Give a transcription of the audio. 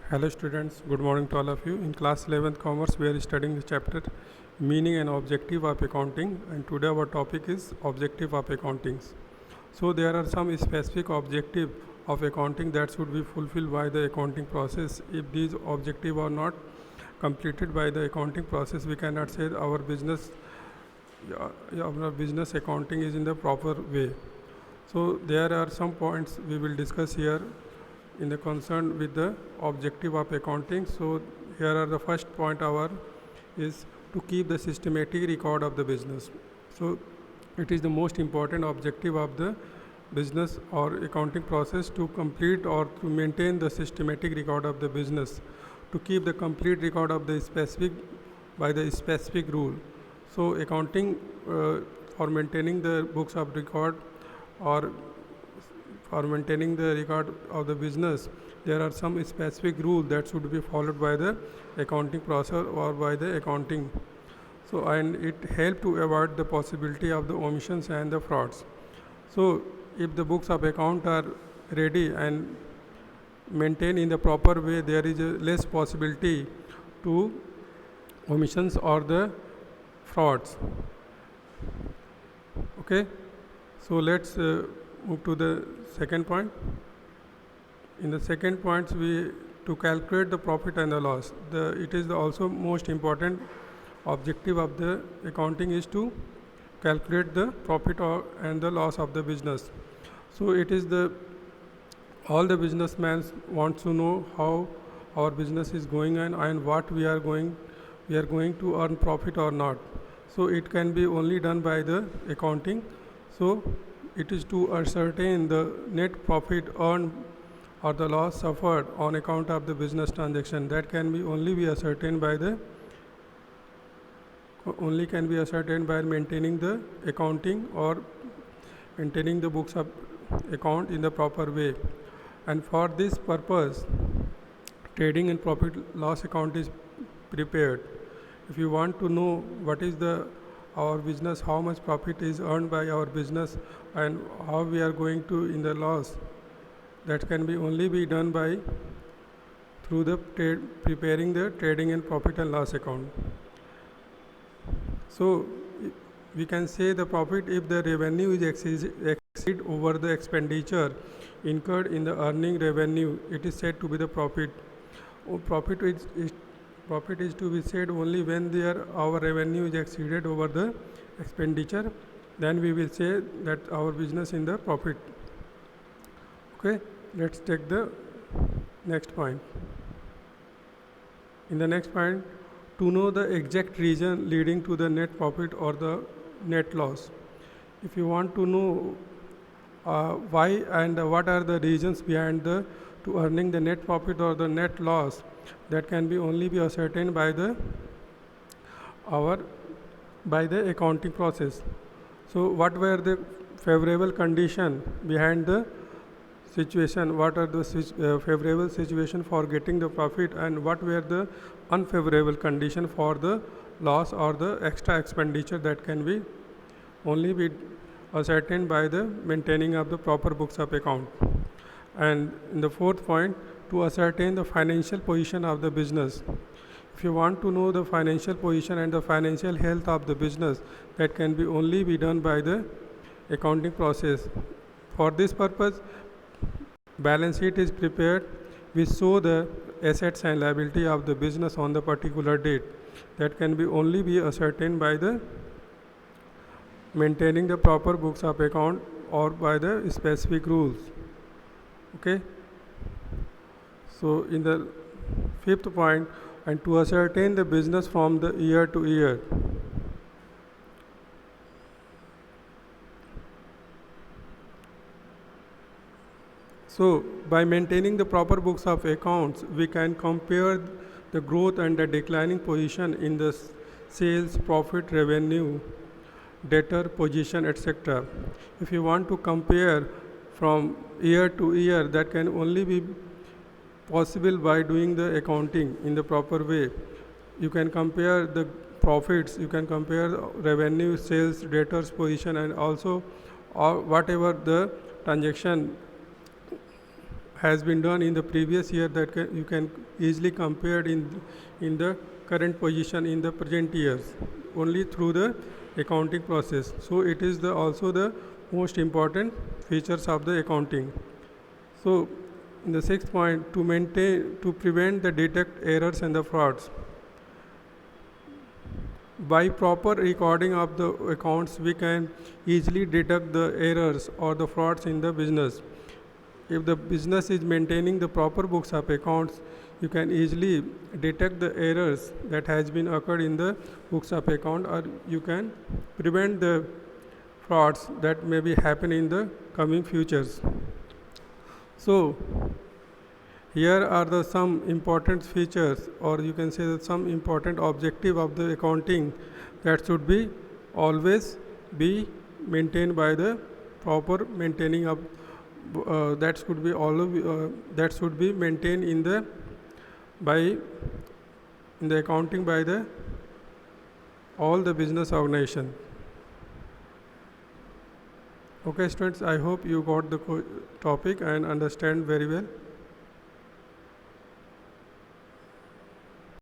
Hello students, good morning to all of you. In class 11th commerce we are studying the chapter meaning and objective of accounting, and today our topic is objective of accounting. So there are some specific objective of accounting that should be fulfilled by the accounting process. If these objectives are not completed by the accounting process, we cannot say our business accounting is in the proper way. So there are some points we will discuss here in the concern with the objective of accounting. So here are the first point our is to keep the systematic record of the business. So it is the most important objective of the business or accounting process to complete or to maintain the systematic record of the business, to keep the complete record of the specific by the specific rule. So accounting for maintaining the books of record or for maintaining the record of the business, there are some specific rules that should be followed by the accounting process or by the accounting. So and it help to avoid the possibility of the omissions and the frauds. So if the books of account are ready and maintained in the proper way, there is a less possibility to omissions or the frauds. Okay, so let's move to the second point. In the second point, we to calculate the profit and the loss. It is also most important objective of the accounting is to calculate the profit and the loss of the business. So it is all the businessmen wants to know how our business is going and what we are going to earn profit or not. So it can be only done by the accounting. So it is to ascertain the net profit earned or the loss suffered on account of the business transaction. That can be only be ascertained by maintaining the accounting or maintaining the books of account in the proper way. And for this purpose, trading and profit loss account is prepared. If you want to know what is our business, how much profit is earned by our business and how we are going to in the loss, that can be only be done by through the preparing the trading and profit and loss account. So we can say the profit if the revenue is exceed over the expenditure incurred in the earning revenue, it is said to be the profit. Profit is to be said only when our revenue is exceeded over the expenditure, then we will say that our business in the profit. Okay, let's take the next point. In the next point, to know the exact reason leading to the net profit or the net loss. If you want to know why and what are the reasons behind to earning the net profit or the net loss, that can be only be ascertained by the accounting process. So what were the favorable condition behind the situation, what are the favorable situation for getting the profit, and what were the unfavorable condition for the loss or the extra expenditure, that can be only be ascertained by the maintaining of the proper books of account. And in the fourth point, to ascertain the financial position of the business. If you want to know the financial position and the financial health of the business, that can be only be done by the accounting process. For this purpose, balance sheet is prepared which show the assets and liability of the business on the particular date. That can be only be ascertained by the maintaining the proper books of account or by the specific rules. Okay. So in the fifth point, and to ascertain the business from the year to year. So by maintaining the proper books of accounts, we can compare the growth and the declining position in the sales, profit, revenue, debtor position, etc. If you want to compare from year to year, that can only be possible by doing the accounting in the proper way. You can compare the profits, you can compare revenue, sales, debtors position, and also whatever the transaction has been done in the previous year that you can easily compare in the current position in the present years only through the accounting process. So it is also the most important features of the accounting. So in the sixth point, to prevent the detect errors and the frauds. By proper recording of the accounts, we can easily detect the errors or the frauds in the business. If the business is maintaining the proper books of accounts, you can easily detect the errors that has been occurred in the books of account, or you can prevent the frauds that may be happen in the coming futures. So here are some important features, or you can say that some important objective of the accounting that should be always be maintained by the proper maintaining of that should be maintained in the accounting by the all the business organization. Okay students, I hope you got the topic and understand very well.